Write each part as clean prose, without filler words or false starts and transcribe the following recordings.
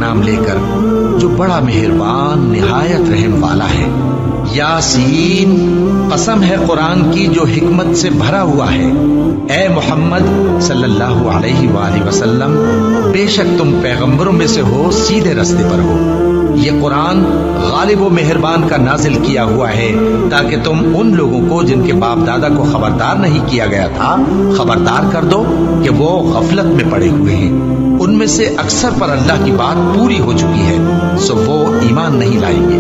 नाम लेकर जो बड़ा मेहरबान निहायत रहम वाला है। यासीन, कसम है कुरान की जो हिकमत से भरा हुआ है। ए मोहम्मद सल्लल्लाहु अलैहि वसल्लम, बेशक तुम पैगंबरों में से हो, सीधे रास्ते पर हो। ये कुरान गालिब व मेहरबान का नाजिल किया हुआ है ताकि तुम उन लोगों को जिनके बाप दादा को खबरदार नहीं किया गया था खबरदार कर दो कि वो गफलत में पड़े हुए हैं। उनमें से अक्सर पर अल्लाह की बात पूरी हो चुकी है, सो वो ईमान नहीं लाएंगे।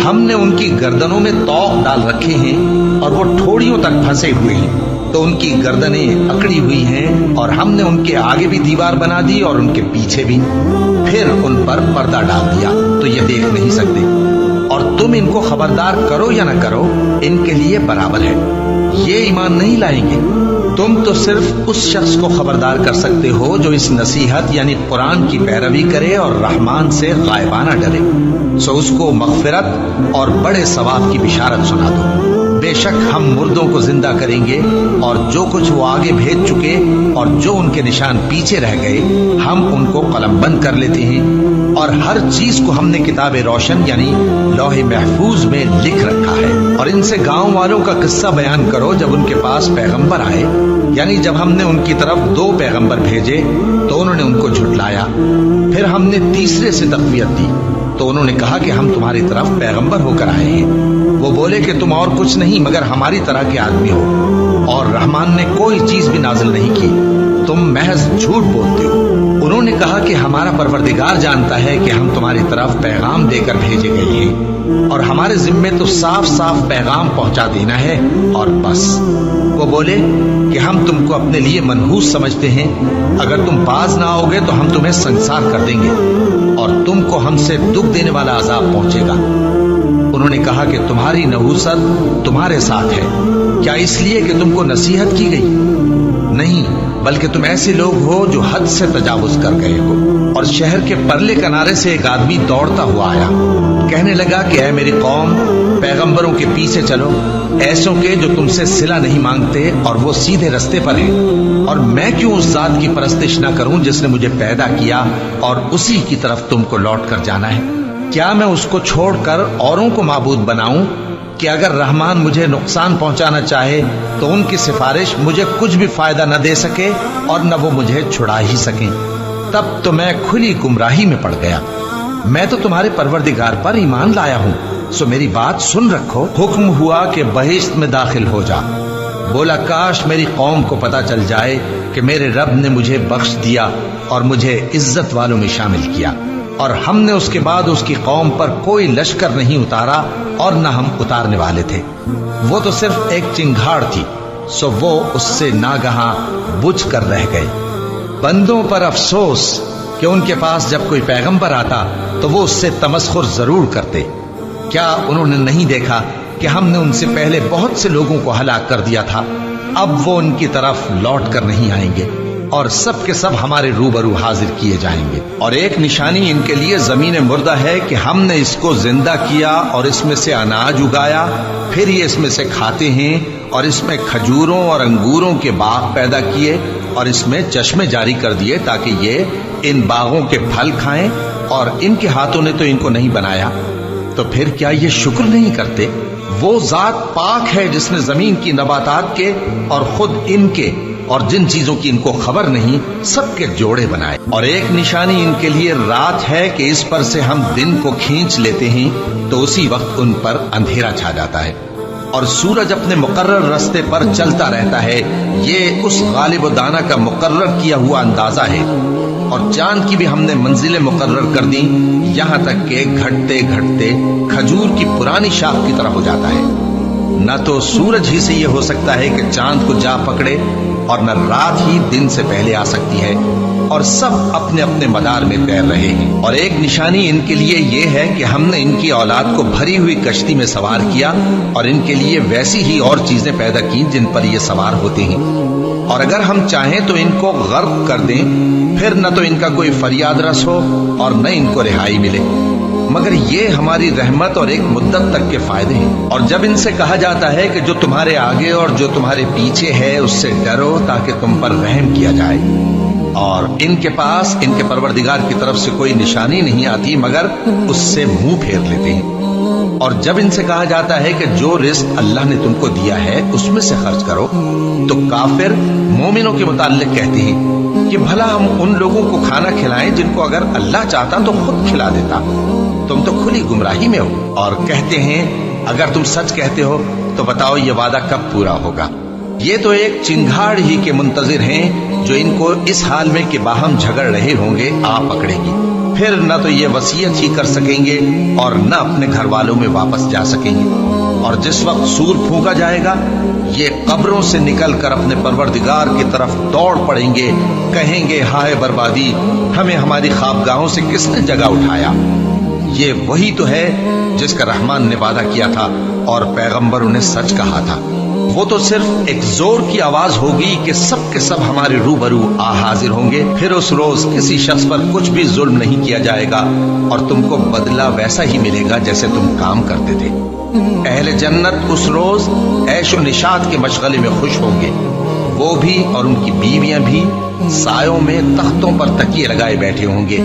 हमने उनकी गर्दनों में तौक डाल रखे हैं और वो ठोड़ियों तक फंसे हुए हैं, तो उनकी गर्दनें अकड़ी हुई हैं, और हमने उनके आगे भी दीवार बना दी और उनके पीछे भी, फिर उन पर पर्दा डाल दिया तो ये देख नहीं सकते। और तुम इनको खबरदार करो या न करो, इनके लिए बराबर है, ये ईमान नहीं लाएंगे। तुम तो सिर्फ उस शख्स को खबरदार कर सकते हो जो इस नसीहत यानी कुरान की पैरवी करे और रहमान से गायबाना डरे, सो उसको मगफिरत और बड़े सवाब की बिशारत सुना दो। बेशक हम मुर्दों को जिंदा करेंगे, और जो कुछ वो आगे भेज चुके और जो उनके निशान पीछे रह गए हम उनको कलमबंद कर लेते हैं, और हर चीज को हमने किताब रोशन यानी लौहे महफूज में लिख रखा है। और इनसे गांव वालों का किस्सा बयान करो जब उनके पास पैगंबर आए, यानी जब हमने उनकी तरफ 2 पैगंबर भेजे तो उन्होंने उनको झुटलाया, फिर हमने तीसरे से तक़वियत दी तो उन्होंने कहा कि हम तुम्हारी तरफ पैगंबर होकर आए हैं। वो बोले कि तुम और कुछ नहीं मगर हमारी तरह के आदमी हो, और रहमान ने कोई चीज भी नाजिल नहीं की, तुम महज झूठ बोलते हो। उन्होंने कहा कि हमारा परवरदिगार जानता है कि हम तुम्हारी तरफ पैगाम देकर भेजे गए हैं, और हमारे जिम्मे तो साफ साफ पैगाम पहुंचा देना है और बस। वो बोले कि हम तुमको अपने लिए मनहूस समझते हैं, अगर तुम बाज ना आओगे तो हम तुम्हें संसार कर देंगे और तुमको हमसे दुख देने वाला अजाब पहुंचेगा। उन्होंने कहा कि तुम्हारी नहूसत तुम्हारे साथ है, क्या इसलिए कि तुमको नसीहत की गई? नहीं, बल्कि तुम ऐसे लोग हो जो हद से तजावुज कर गए हो। और शहर के परले किनारे से एक आदमी दौड़ता हुआ आया, कहने लगा कि ऐ मेरी कौम, पैगंबरों के पीछे चलो, ऐसों के जो तुमसे सिला नहीं मांगते और वो सीधे रास्ते पर हैं। और मैं क्यों उस जात की परस्तिश न करूं जिसने मुझे पैदा किया और उसी की तरफ तुमको लौट कर जाना है? क्या मैं उसको छोड़कर औरों को माबूद बनाऊं कि अगर रहमान मुझे नुकसान पहुंचाना चाहे तो उनकी सिफारिश मुझे कुछ भी फायदा न दे सके और न वो मुझे छुड़ा ही सके? तब तो मैं खुली गुमराही में पड़ गया। मैं तो तुम्हारे परवरदिगार पर ईमान लाया हूं, सो मेरी बात सुन रखो। हुक्म हुआ कि बहिश्त में दाखिल हो जा। बोला काश मेरी कौम को पता चल जाए कि मेरे रब ने मुझे बख्श दिया और मुझे इज्जत वालों में शामिल किया, और हमने उसके बाद उसकी कौम पर कोई लश्कर नहीं उतारा और न हम उतारने वाले थे। वो तो सिर्फ एक चिंगाड़ थी, सो वो उससे नागहां बुझ कर रह गए। बंदों पर अफसोस कि उनके पास जब कोई पैगंबर आता तो वो उससे तमस्खुर जरूर करते। क्या उन्होंने नहीं देखा कि हमने उनसे पहले बहुत से लोगों को हलाक कर दिया था? अब वो उनकी तरफ लौट कर नहीं आएंगे और सब के सब हमारे रूबरू हाजिर किए जाएंगे। और एक निशानी इनके लिए जमीन मुर्दा है कि हमने इसको जिंदा किया और इसमें से अनाज उगाया, फिर ये इसमें से खाते हैं, और इसमें खजूरों और अंगूरों के बाग पैदा किए और इसमें चश्मे जारी कर दिए ताकि ये इन बागों के फल खाएं, और इनके हाथों ने तो इनको नहीं बनाया, तो फिर क्या ये शुक्र नहीं करते? वो जात पाक है जिसने जमीन की नबातात के और खुद इनके और जिन चीजों की इनको खबर नहीं सबके जोड़े बनाए। और एक निशानी इनके लिए रात है कि इस पर से हम दिन को खींच लेते हैं तो उसी वक्त उन पर अंधेरा छा जाता है, और सूरज अपने मुकर्रर रास्ते पर चलता रहता है। ये उस गालिब व दाना का मुकर्रर किया हुआ अंदाजा है। और चांद की भी हमने मंजिलें मुकर्रर कर दी, यहाँ तक के घटते घटते खजूर की पुरानी शाख की तरह हो जाता है। न तो सूरज ही से ये हो सकता है कि चांद को जा पकड़े, और न रात ही दिन से पहले आ सकती है, और सब अपने अपने मदार में तैर रहे हैं। और एक निशानी इनके लिए ये है कि हमने इनकी औलाद को भरी हुई कश्ती में सवार किया और इनके लिए वैसी ही और चीजें पैदा की जिन पर ये सवार होते हैं, और अगर हम चाहें तो इनको गर्क कर दें, फिर न तो इनका कोई फरियाद रस हो और न इनको रिहाई मिले, मगर ये हमारी रहमत और एक मुद्दत तक के फायदे हैं। और जब इनसे कहा जाता है कि जो तुम्हारे आगे और जो तुम्हारे पीछे है उससे डरो ताकि तुम पर रहम किया जाए, اور ان کے پاس ان کے پروردگار کی طرف سے کوئی نشانی نہیں آتی مگر اس سے منہ پھیر لیتے ہیں۔ اور جب ان سے کہا جاتا ہے کہ جو رزق اللہ نے تم کو دیا ہے اس میں سے خرچ کرو، تو کافر مومنوں کے متعلق کہتے ہیں کہ بھلا ہم ان لوگوں کو کھانا کھلائیں جن کو اگر اللہ چاہتا تو خود کھلا دیتا، تم تو کھلی گمراہی میں ہو۔ اور کہتے ہیں اگر تم سچ کہتے ہو تو بتاؤ یہ وعدہ کب پورا ہوگا؟ یہ تو ایک چنگھاڑ ہی کے منتظر ہیں جو ان کو اس حال میں کہ باہم جھگڑ رہے ہوں گے آ پکڑے گی، پھر نہ تو یہ وصیت ہی کر سکیں گے اور نہ اپنے گھر والوں میں واپس جا سکیں گے۔ اور جس وقت سور پھونکا جائے گا یہ قبروں سے نکل کر اپنے پروردگار کی طرف دوڑ پڑیں گے، کہیں گے ہائے بربادی، ہمیں ہماری خوابگاہوں سے کس نے جگہ اٹھایا۔ یہ وہی تو ہے جس کا رحمان نے وعدہ کیا تھا اور پیغمبروں نے سچ کہا تھا۔ وہ تو صرف ایک زور کی آواز ہوگی کہ سب کے سب ہمارے روبرو آ حاضر ہوں گے، پھر اس روز کسی شخص پر کچھ بھی ظلم نہیں کیا جائے گا اور تم کو بدلہ ویسا ہی ملے گا جیسے تم کام کرتے تھے۔ اہل جنت اس روز عیش و نشاط کے مشغلے میں خوش ہوں گے، وہ بھی اور ان کی بیویاں بھی سایوں میں تختوں پر تکیے لگائے بیٹھے ہوں گے،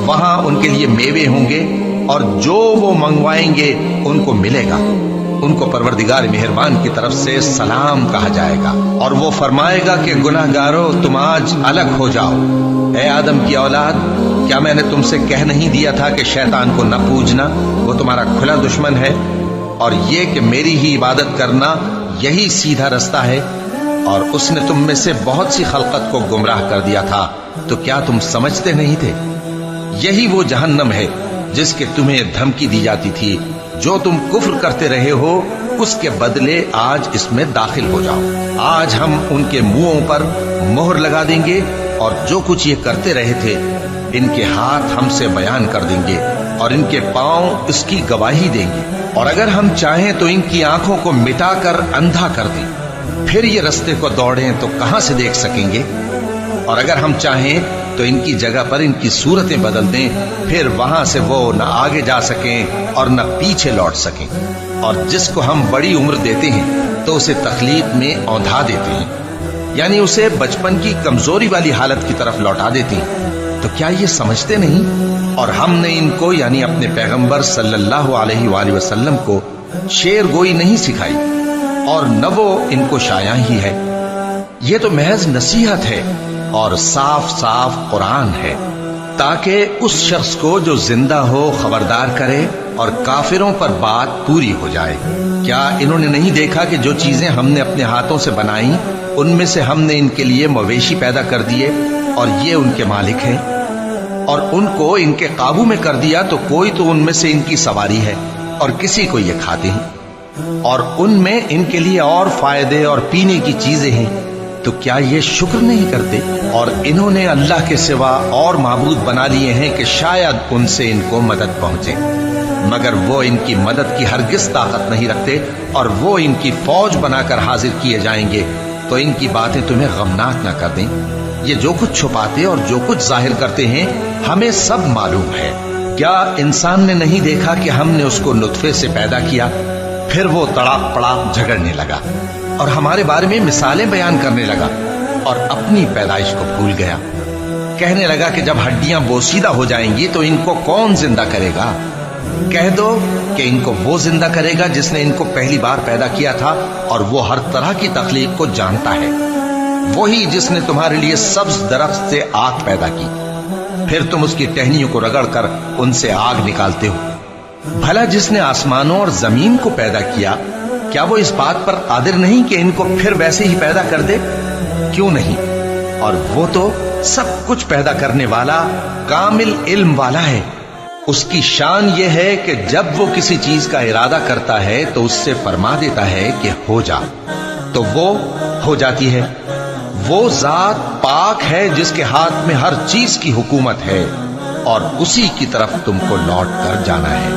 وہاں ان کے لیے میوے ہوں گے اور جو وہ منگوائیں گے ان کو ملے گا۔ ان کو پروردگار مہربان کی طرف سے سلام کہا جائے گا اور وہ فرمائے گا کہ گناہگارو تم آج الگ ہو جاؤ۔ اے آدم کی اولاد، کیا میں نے تم سے کہہ نہیں دیا تھا کہ شیطان کو نہ پوجنا، وہ تمہارا کھلا دشمن ہے، اور یہ کہ میری ہی عبادت کرنا یہی سیدھا رستہ ہے، اور اس نے تم میں سے بہت سی خلقت کو گمراہ کر دیا تھا، تو کیا تم سمجھتے نہیں تھے؟ یہی وہ جہنم ہے جس کے تمہیں دھمکی دی جاتی تھی، جو تم کفر کرتے رہے ہو اس کے بدلے آج اس میں داخل ہو جاؤ۔ آج ہم ان کے منہوں پر مہر لگا دیں گے اور جو کچھ یہ کرتے رہے تھے ان کے ہاتھ ہم سے بیان کر دیں گے اور ان کے پاؤں اس کی گواہی دیں گے، اور اگر ہم چاہیں تو ان کی آنکھوں کو مٹا کر اندھا کر دیں، پھر یہ رستے کو دوڑیں تو کہاں سے دیکھ سکیں گے، اور اگر ہم چاہیں تو ان کی جگہ پر ان کی صورتیں بدل دیں، پھر وہاں سے وہ نہ آگے جا سکیں اور نہ پیچھے لوٹ سکیں۔ اور جس کو ہم بڑی عمر دیتے ہیں تو اسے تخلیق میں اوندھا دیتے ہیں، یعنی اسے بچپن کی کمزوری والی حالت کی طرف لوٹا دیتے ہیں، تو کیا یہ سمجھتے نہیں؟ اور ہم نے ان کو یعنی اپنے پیغمبر صلی اللہ علیہ وآلہ وسلم کو شعر گوئی نہیں سکھائی اور نہ وہ ان کو شایع ہی ہے، یہ تو محض نصیحت ہے اور صاف صاف قرآن ہے، تاکہ اس شخص کو جو زندہ ہو خبردار کرے اور کافروں پر بات پوری ہو جائے۔ کیا انہوں نے نہیں دیکھا کہ جو چیزیں ہم نے اپنے ہاتھوں سے بنائیں ان میں سے ہم نے ان کے لیے مویشی پیدا کر دیے اور یہ ان کے مالک ہیں، اور ان کو ان کے قابو میں کر دیا تو کوئی تو ان میں سے ان کی سواری ہے اور کسی کو یہ کھاتے ہیں، اور ان میں ان کے لیے اور فائدے اور پینے کی چیزیں ہیں، تو کیا یہ شکر نہیں کرتے؟ اور انہوں نے اللہ کے سوا اور معبود بنا لیے ہیں کہ شاید ان سے ان کو مدد پہنچے، مگر وہ ان کی مدد کی ہرگز طاقت نہیں رکھتے، اور وہ ان کی فوج بنا کر حاضر کیے جائیں گے تو ان کی باتیں تمہیں غمناک نہ کر دیں۔ یہ جو کچھ چھپاتے اور جو کچھ ظاہر کرتے ہیں ہمیں سب معلوم ہے۔ کیا انسان نے نہیں دیکھا کہ ہم نے اس کو نطفے سے پیدا کیا، پھر وہ تڑاک پڑاک جھگڑنے لگا اور ہمارے بارے میں مثالیں بیان کرنے لگا اور اپنی پیدائش کو بھول گیا، کہنے لگا کہ جب ہڈیاں بوسیدہ ہو جائیں گی تو ان کو کون زندہ کرے گا؟ کہہ دو کہ ان کو وہ زندہ کرے گا جس نے ان کو پہلی بار پیدا کیا تھا، اور وہ ہر طرح کی تخلیق کو جانتا ہے، وہی جس نے تمہارے لیے سبز درخت سے آگ پیدا کی، پھر تم اس کی ٹہنیوں کو رگڑ کر ان سے آگ نکالتے ہو۔ بھلا جس نے آسمانوں اور زمین کو پیدا کیا، کیا وہ اس بات پر قادر نہیں کہ ان کو پھر ویسے ہی پیدا کر دے؟ کیوں نہیں؟ اور وہ تو سب کچھ پیدا کرنے والا کامل علم والا ہے۔ اس کی شان یہ ہے کہ جب وہ کسی چیز کا ارادہ کرتا ہے تو اس سے فرما دیتا ہے کہ ہو جا، تو وہ ہو جاتی ہے۔ وہ ذات پاک ہے جس کے ہاتھ میں ہر چیز کی حکومت ہے، اور اسی کی طرف تم کو لوٹ کر جانا ہے۔